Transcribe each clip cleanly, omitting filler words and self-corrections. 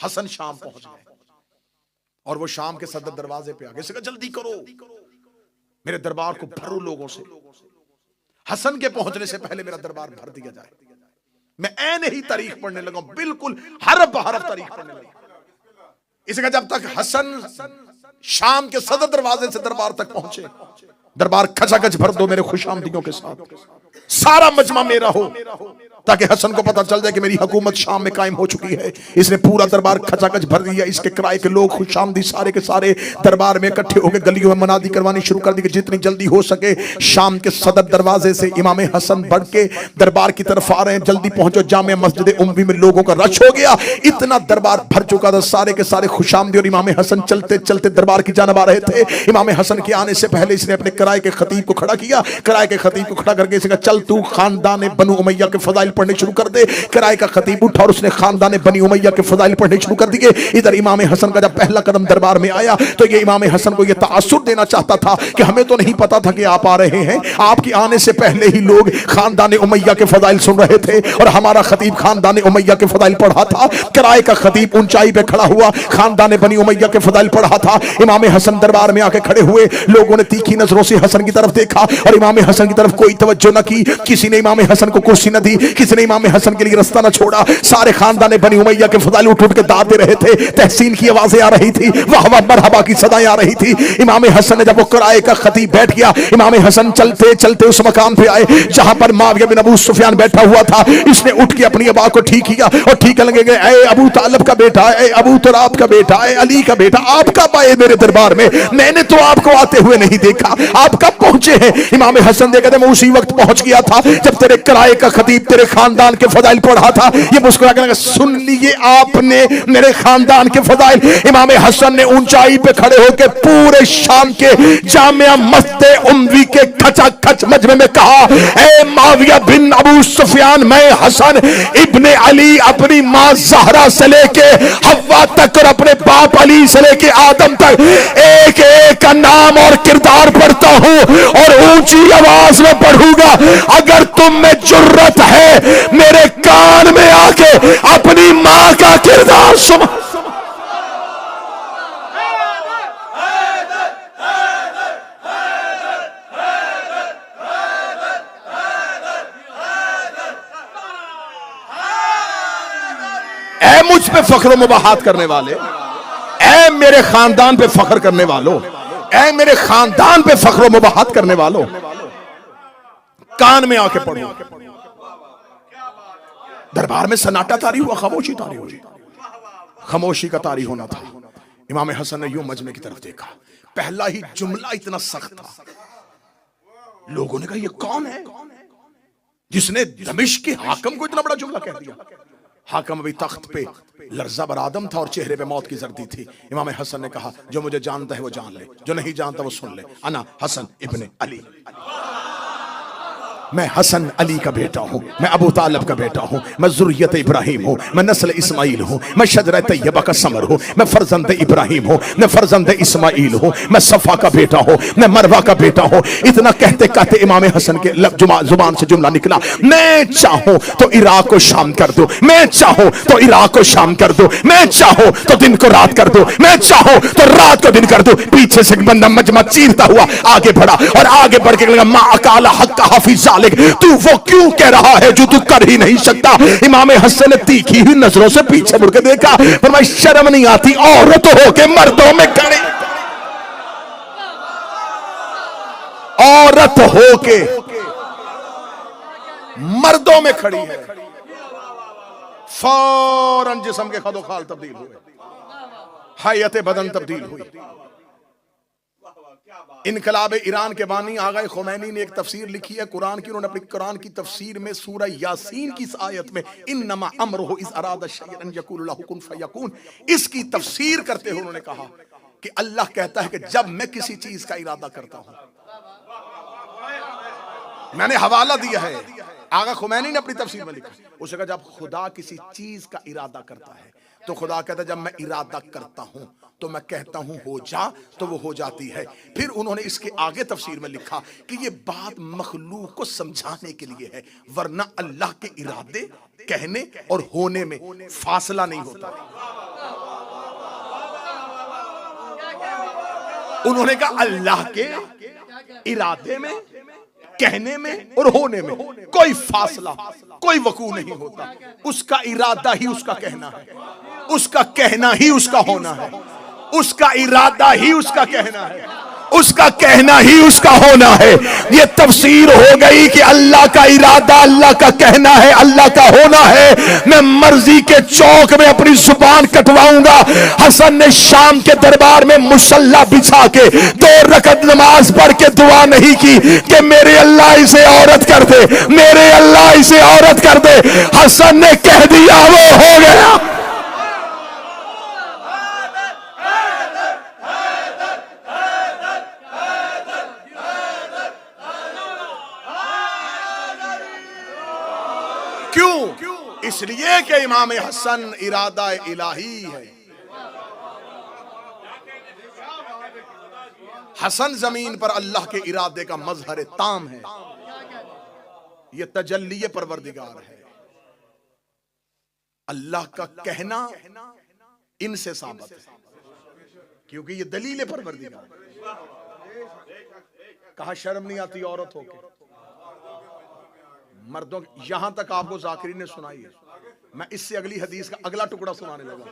हसन शाम पहुंच गए और वो शाम के सदर दरवाजे पे आ गए। कहा जल्दी करो, मेरे दरबार को भरो लोगों से, हसन के पहुंचने से पहले मेरा दरबार भर दिया जाए। मैं ऐन ही तारीख पढ़ने लगा, बिल्कुल हरफ बहरफ तारीख पढ़ने लगा। इसका जब तक हसन शाम के सदर दरवाजे से दरबार तक पहुंचे, दरबार खचाखच भर दो मेरे खुशामदीयों के साथ, सारा मजमा मेरा हो, ताकि हसन को पता चल जाए कि मेरी हुकूमत शाम में कायम हो चुकी है। इसने पूरा दरबार खचाखच भर दिया। इसके किराए के लोग खुशामदी सारे के सारे दरबार में इकट्ठे होकर गलियों में मनादी करवानी शुरू कर दी कि जितनी जल्दी हो सके शाम के सदर दरवाजे से इमाम हसन बढ़ के दरबार की तरफ आ रहे हैं, जल्दी पहुंचो। जामे मस्जिद उम्वी में लोगों का रश हो गया, इतना दरबार भर चुका था। सारे के सारे खुशामदी और इमाम हसन चलते चलते दरबार की जानब आ रहे थे। इमाम हसन के आने से पहले इसने अपने किराए के खतीब को खड़ा किया। किराए के खतीब को खड़ा करके इसने कहा चल तू खानदान बनु उमैया के फजाइल पढ़ने शुरू कर दे। किराए का खतीब उठा और उसने खानदान बनी उमैया के फजाइल पढ़ने शुरू कर दिए। इधर इमाम हसन का जब पहला कदम दरबार में आया तो ये इमाम हसन को ये तासुर देना चाहता था कि हमें तो नहीं पता था कि आप आ रहे हैं, आपके आने से पहले ही लोग खानदान उमैया के फजाइल सुन रहे थे और हमारा खतीब खानदान उमैया के फजाइल पढ़ा था। किराए का खतीब ऊंचाई पे खड़ा हुआ खानदान बनी उमैया के फजाइल पढ़ा था। इमाम हसन दरबार में आके खड़े हुए, लोगों ने तीखी नजरों से हसन की तरफ देखा और इमाम हसन की तरफ कोई तवज्जो न की। किसी ने इमाम हसन को कुर्सी न दी, किसी ने इमाम हसन के लिए रास्ता न छोड़ा। सारे खानदान बनी उमैया के फजाइल उठ उठ के दाद दे रहे थे। तहसीन की आवाजें आ रही थी, वाह वाह मरहबा की सदाएं आ रही थी। इमाम हसन ने जब वो किराए का खतीब बैठ गया, इमाम हसन चलते चलते उस मकाम पे आए जहां पर माविया बिन अबू सुफियान बैठा हुआ था। इसने उठ के अपनी आवाज को ठीक किया और ठीक लगे गए, ए अबू तालिब का बेटा, ए अबू तुराब का बेटा, ए अली का बेटा, आप कब आए मेरे दरबार में? मैंने तो आपको आते हुए नहीं देखा, आप कब पहुंचे हैं? इमाम हसन ने कहते मैं उसी वक्त पहुंच गया था जब तेरे किराए का खतीब तेरे खानदान के फजाइल पढ़ा था। ये मुस्कुरा के सुन लिए आपने मेरे खानदान के फजाइल। इमाम हसन ने ऊंचाई पे खड़े होकर पूरे शाम के जामिया मस्जिद उम्वी के खचाखच मजमे में कहा, ए माविया बिन अबू सुफियान, मैं हसन इब्ने अली अपनी मां ज़हरा से लेके हव्वा तक और अपने बाप अली से लेके आदम तक एक एक का नाम और किरदार पढ़ता हूं और ऊंची आवाज में पढ़ूंगा। अगर तुम में जुर्रत है मेरे कान में आके अपनी मां का किरदार सुन। ऐ मुझ पे फख्र मुबाहात करने वाले, ऐ मेरे खानदान पे फख्र करने वालों, ऐ मेरे खानदान पे फख्र मुबाहात करने वालों, कान में आके पढ़ो। दरबार में सन्नाटा तारी हुआ, खामोशी तारी हुई। खामोशी का तारी होना था। इमाम हसन ने यूं मजमे की तरफ देखा, पहला ही जुमला इतना सख्त था। लोगों ने कहा ये कौन है जिसने दमिश्क के हाकिम को इतना बड़ा जुमला कह दिया? हाकिम अभी तख्त पे लर्जा बर आदम था और चेहरे पे मौत की जर्दी थी। इमाम हसन ने कहा जो मुझे जानता है वो जान ले, जो नहीं जानता वो सुन ले। अना हसन इब्ने अली, मैं हसन अली का बेटा हूं, मैं अबू तालिब का बेटा हूं, मैं जुर्रियत इब्राहिम हूं, मैं नस्ल इस्माइल हूं, मैं शजरा तैयबा का समर हूं, मैं फर्जंद इब्राहिम हूं, मैं फर्जंद इस्माइल हूं, मैं सफा का बेटा हूं, मैं मरवा का बेटा हूं। इतना कहते कहते इमाम हसन के जुबान से जुमला निकला, मैं चाहूं तो इराक को शाम कर दो, मैं चाहूं तो इराक को शाम कर दो, मैं चाहूं तो दिन को रात कर दो, मैं चाहूं तो रात को दिन कर दो। पीछे से बंदा मजमा चीरता हुआ आगे बढ़ा और आगे बढ़ के लगा, मा अकाला हक हाफिज, तू वो क्यों कह रहा है जो तू कर ही नहीं सकता? इमाम हसन ने तीखी हुई नजरों से पीछे मुड़ के देखा, पर मैं शर्म नहीं आती औरत होके मर्दों में खड़ी, औरत होके मर्दों में खड़ी है। फौरन जिस्म के खदोखाल तब्दील हुए, हैयत बदन तब्दील हुई। इनकलाब ईरान के बानी आगा खुमैनी ने एक तफसीर लिखी है कुरान की। उन्होंने अपनी कुरान की तफसीर में सूरह यासीन की इस आयत में इन्नमा अम्रुहु इज़ अरादा शैअन यक़ूलु लहु कुन फयकून, इसकी तफसीर करते हुए उन्होंने कहा कि अल्लाह कहता है कि जब मैं किसी चीज का इरादा करता हूं, मैंने हवाला दिया है, आगा खुमैनी ने अपनी तफसीर में लिखा, उसने कहा जब खुदा किसी चीज का इरादा करता है तो खुदा कहता है जब मैं इरादा करता हूं तो मैं कहता हूं हो जा तो वो हो जाती है। फिर उन्होंने इसके आगे तफसीर में लिखा कि ये बात मखलूक को समझाने के लिए है, वरना अल्लाह के इरादे कहने और होने में फासला नहीं होता। उन्होंने कहा अल्लाह के इरादे में, कहने में और होने में कोई फासला, कोई वकू नहीं होता। उसका इरादा ही उसका कहना है, उसका कहना ही उसका होना है, उसका इरादा ही उसका कहना है, उसका कहना ही उसका होना है। ये तफसीर हो गई कि अल्लाह का इरादा अल्लाह का कहना है, अल्लाह का होना है। मैं मर्जी के चौक में अपनी जुबान कटवाऊंगा। हसन ने शाम के दरबार में मुसल्ला बिछा के 2 रकत नमाज पढ़ के दुआ नहीं की कि मेरे अल्लाह इसे औरत कर दे, मेरे अल्लाह इसे औरत कर दे। हसन ने कह दिया, वो हो गया। इसलिए कि इमाम हसन इरादा इलाही है। हसन जमीन पर अल्लाह के इरादे का मजहर ताम है। यह तजल्ली परवरदिगार है। अल्लाह का कहना इनसे साबित है, क्योंकि ये दलील परवरदिगार है। कहा शर्म नहीं आती औरत होके मर्दों। यहां तक आपको जाकिरी ने सुनाई है, मैं इससे अगली हदीस का अगला टुकड़ा सुनाने लगा।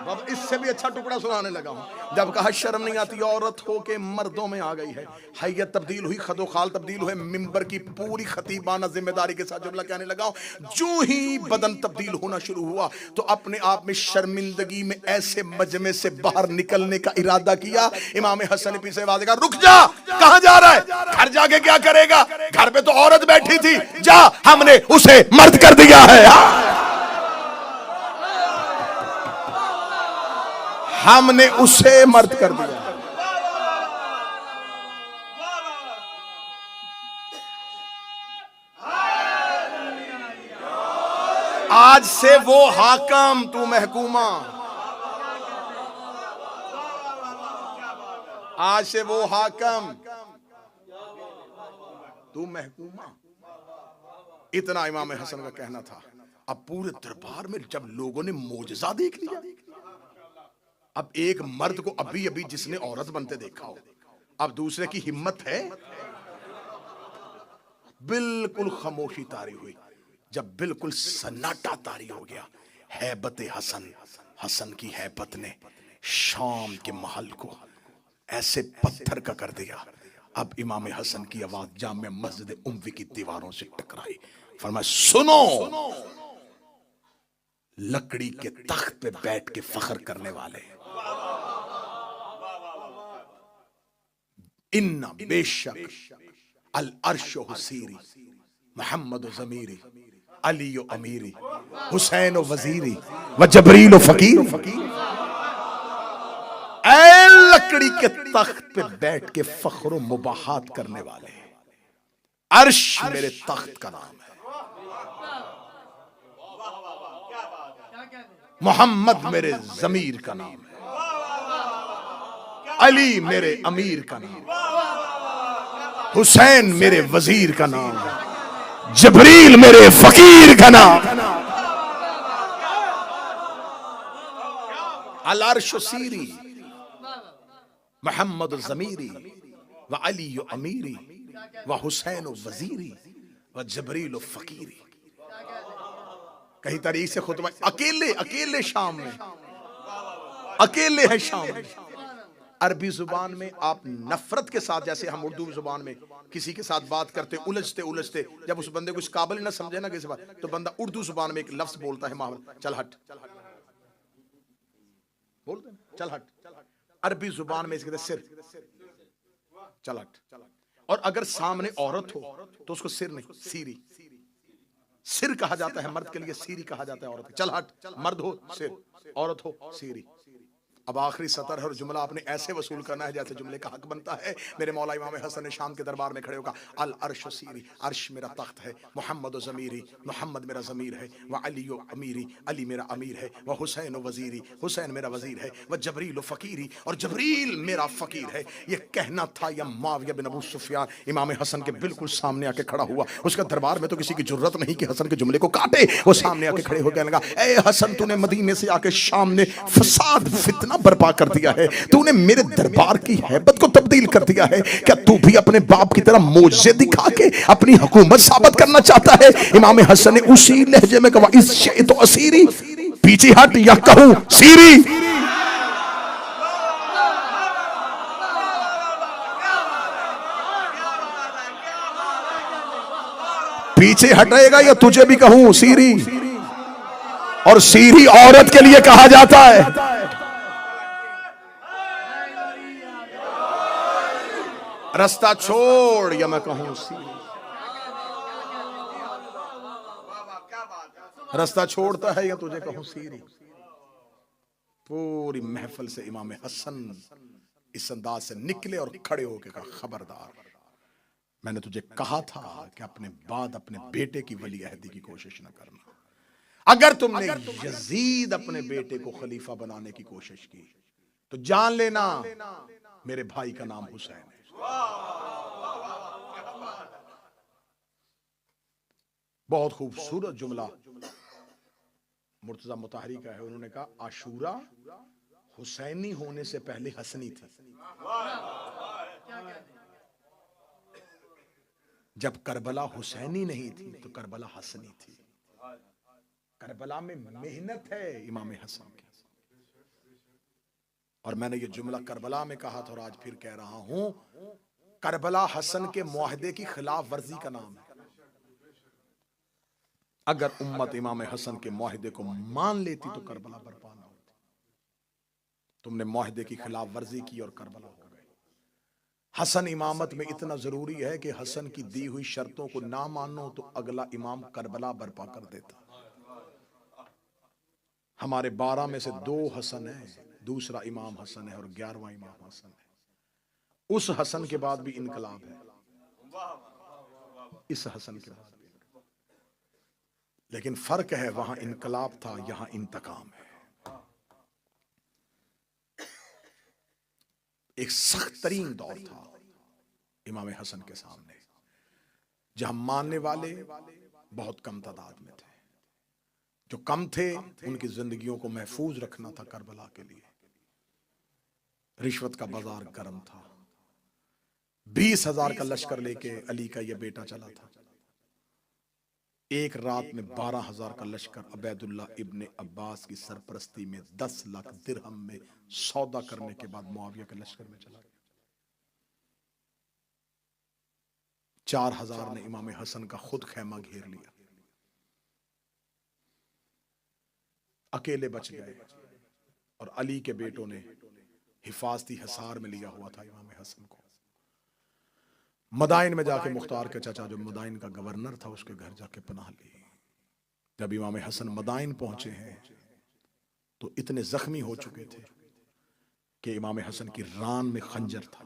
अब इससे भी अच्छा टुकड़ा सुनाने लगा हूं। जब कहा शर्म नहीं आती औरत हो के मर्दों में आ गई है, हैयत तब्दील हुई, खदो खाल तब्दील हुए, मिंबर की पूरी खतीबाना जिम्मेदारी के साथ जुमला कहने लगा। जो ही बदन तब्दील होना शुरू हुआ तो अपने आप में शर्मिंदगी में ऐसे मजमे से बाहर निकलने का इरादा किया। इमाम हसन ने पीछे आवाज कहा, रुक जा, कहां जा रहा है? घर जाके क्या करेगा? घर पे तो औरत बैठी थी, जा, हमने उसे मर्द कर दिया है। हमने उसे मर्द कर दिया। आज से वो हाकम, तू महकूमा। आज से वो हाकम, तू महकूमा। इतना इमाम हसन का कहना था। अब पूरे दरबार में जब लोगों ने मोजज़ा देख लिया, अब एक मर्द को अभी अभी जिसने औरत बनते देखा हो, अब दूसरे की हिम्मत है? बिल्कुल खामोशी तारी हुई। जब बिल्कुल सन्नाटा तारी हो गया, हैबत हसन, हसन की हैबत ने शाम के महल को ऐसे पत्थर का कर दिया। अब इमाम हसन की आवाज जामे मस्जिद उम्वी की दीवारों से टकराई। फरमाया, सुनो, लकड़ी के तख्त पे बैठ के फख्र करने वाले, इन्ना बेशक अल अर्शो हुसीरी, मोहम्मद ज़मीरी, अली अमीरी, हुसैन वजीरी व जबरील फकीर। ऐ लकड़ी के तख्त पे बैठ के फख्र मुबाहात करने वाले, अर्श मेरे तख्त का नाम है, मोहम्मद मेरे जमीर का नाम है, अली मेरे अमीर का नाम, हुसैन मेरे वजीर का नाम, जबरील मेरे फकीर का नाम। अल अर्श सीरी, मोहम्मद जमीरी व अली अमीरी व हुसैन वजीरी व जबरील फकीरी। कहीं तारीख से खुतबा, अकेले अकेले शाम में, अकेले है शाम में। अरबी जुबान में आप नफरत के साथ, जैसे हम उर्दू जुबान में किसी के साथ बात करते उलझते उलझते, जब उस बंदे को इस काबिल ना समझे ना किसी बात, तो बंदा उर्दू जुबान में एक लफ्ज बोलता है, माहौल, चल हट, बोलते हैं चल हट। अरबी जुबान में इसके सिर, चल हट। और अगर सामने औरत हो तो उसको सिर नहीं, सीरी, सिर कहा जाता है मर्द के लिए, सीरी कहा जाता है औरत। चल हट, मर्द हो सिर, औरत हो सीरी। अब आखिरी सतर है और जुमला आपने ऐसे वसूल करना है जैसे जुमले का हक बनता है। मेरे मौला इमाम हसन ने शाम के दरबार में खड़े होकर, अल अर्श सीरी, अर्श मेरा तख्त है, मोहम्मद ज़मीरी, मोहम्मद मेरा ज़मीर है, व अली अमीरी, अली मेरा अमीर है, व हुसैन वजीरी, हुसैन मेरा वजीर है, व जबरील फ़कीरी, और जबरील मेरा फ़कीर है। ये कहना था या मुआविया बिन अबू सुफियान इमाम हसन के बिल्कुल सामने आके खड़ा हुआ। उसका दरबार में तो किसी की जुर्रत नहीं कि हसन के जुमले को काटे। वो सामने आके खड़े हो गया, लगा, ए हसन, तूने मदीने से आके शाम ने फसाद फितना बर्पा कर दिया है, तूने मेरे दरबार की हैबत को तब्दील कर दिया है। क्या तू भी अपने बाप की तरह मोजे दिखा के अपनी हुकूमत साबित करना चाहता है? इमाम हसन ने उसी लहजे में कहा, इस शे तो असीरी, पीछे हट या कहूं सीरी। पीछे हटेगा या तुझे भी कहूं सीरी। और सीरी औरत के लिए कहा जाता है। रास्ता छोड़ या मैं कहूं सीरी। रास्ता छोड़ता है या तुझे कहूं सीरी। पूरी महफिल से इमाम हसन इस अंदाज से निकले और खड़े होकर कहा, खबरदार, मैंने तुझे कहा था कि अपने बाद अपने बेटे की वली अहदी की कोशिश न करना। अगर तुमने यजीद अपने बेटे को खलीफा बनाने की कोशिश की तो जान लेना मेरे भाई का नाम हुसैन है। बहुत खूबसूरत जुमला मुर्तजा मुताहरी का है। उन्होंने कहा, आशूरा हुसैनी होने से पहले हसनी थी। जब करबला हुसैनी नहीं थी तो करबला हसनी थी। करबला में मेहनत है इमाम हसन की। और मैंने ये जुमला करबला में कहा था और आज फिर कह रहा हूं, करबला हसन के मुआहदे की खिलाफ वर्जी का नाम है। अगर उम्मत इमाम हसन के मुआहदे को मान लेती तो करबला बर्पा ना होती। तुमने मुआहदे की खिलाफ वर्जी की और करबला हो गए। हसन इमामत में इतना जरूरी है कि हसन की दी हुई शर्तों को ना मानो तो अगला इमाम करबला बर्पा कर देता। हमारे 12 में से 2 हसन है, दूसरा इमाम हसन है और 11वां इमाम हसन है। उस हसन के बाद भी इनकलाब है, इस हसन के बाद भी। लेकिन फर्क है, वहां इनकलाब था, यहां इंतकाम है। एक सख्त तरीन दौर था इमाम हसन के सामने, जहां मानने वाले बहुत कम तादाद में थे। जो कम थे उनकी जिंदगियों को महफूज रखना था करबला के लिए। रिश्वत का बाजार गर्म था। 20,000 का लश्कर लेके अली का यह बेटा चला था। एक रात में 12,000 का लश्कर अबैदुल्ला इब्ने अब्बास की सरपरस्ती में 10 लाख दिरहम में सौदा करने के बाद मुआविया के लश्कर में चला गया। 4,000 ने इमाम हसन का खुद खैमा घेर लिया, अकेले बच गए। और अली के बेटों ने हिफाजती हिसार में लिया हुआ था इमाम हसन को। मदाइन में जाके मुख्तार के चाचा जो मदाइन का गवर्नर था उसके घर जाके पनाह ली। जब इमाम हसन मदाइन पहुंचे हैं तो इतने जख्मी हो चुके थे कि इमाम हसन की रान में खंजर था,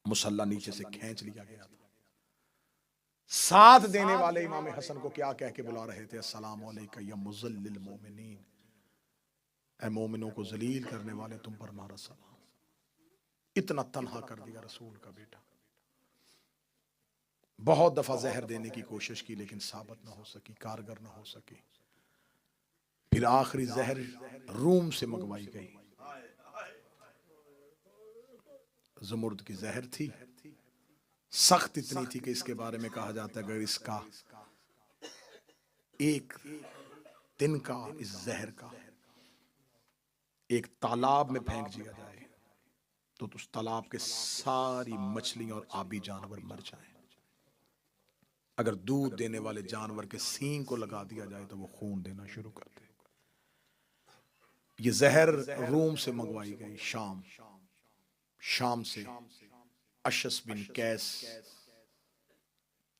मुसल्ला नीचे से खींच लिया गया था। साथ देने वाले इमाम हसन को क्या कह के बुला रहे थे, अस्सलाम अलैका या मुज़ल्लिल मोमिनीन, ऐ मोमिनों को जलील करने वाले तुम पर हमारा सलाम। इतना तन्हा कर दिया रसूल का बेटा। बहुत दफा जहर देने की कोशिश की लेकिन साबित ना हो सकी, कारगर ना हो सकी। फिर आखिरी जहर रूम से मंगवाई गई। ज़मुर्द की जहर थी, सख्त इतनी थी कि इसके बारे में कहा जाता है अगर इसका एक तिनका इस जहर का एक तालाब में फेंक दिया जाए तो उस तालाब के सारी मछलियां और आबी जानवर मर जाएं। अगर दूध देने वाले जानवर के सींग को लगा दिया जाए तो वो खून देना शुरू कर दे। ये जहर रूम से मंगवाई गई, शाम से। अशस बिन कैस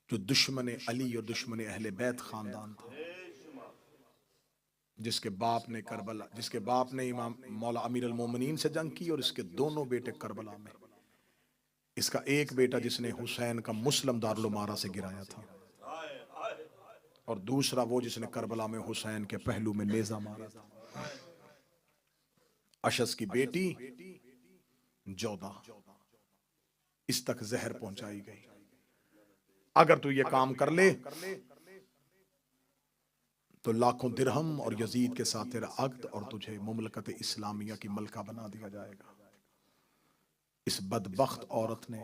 जो दुश्मन अली और दुश्मन अहले बैत खानदान था, जिसके बाप ने इमाम मौला अमीर अल मोमिनीन से जंग की और इसके दोनों बेटे करबला में। इसका एक बेटा जिसने हुसैन का मुस्लिम दारुल उमारा से गिराया था और दूसरा वो जिसने करबला में हुसैन के पहलू में नेजा मारा था। अशस की बेटी जोधा, इस तक जहर पहुंचाई गई। अगर तू ये काम कर ले तो लाखों दिरहम और यजीद के साथ तेरा अक्द और तुझे मुमलकत इस्लामिया की मलका बना दिया जाएगा। इस बदबख्त औरत ने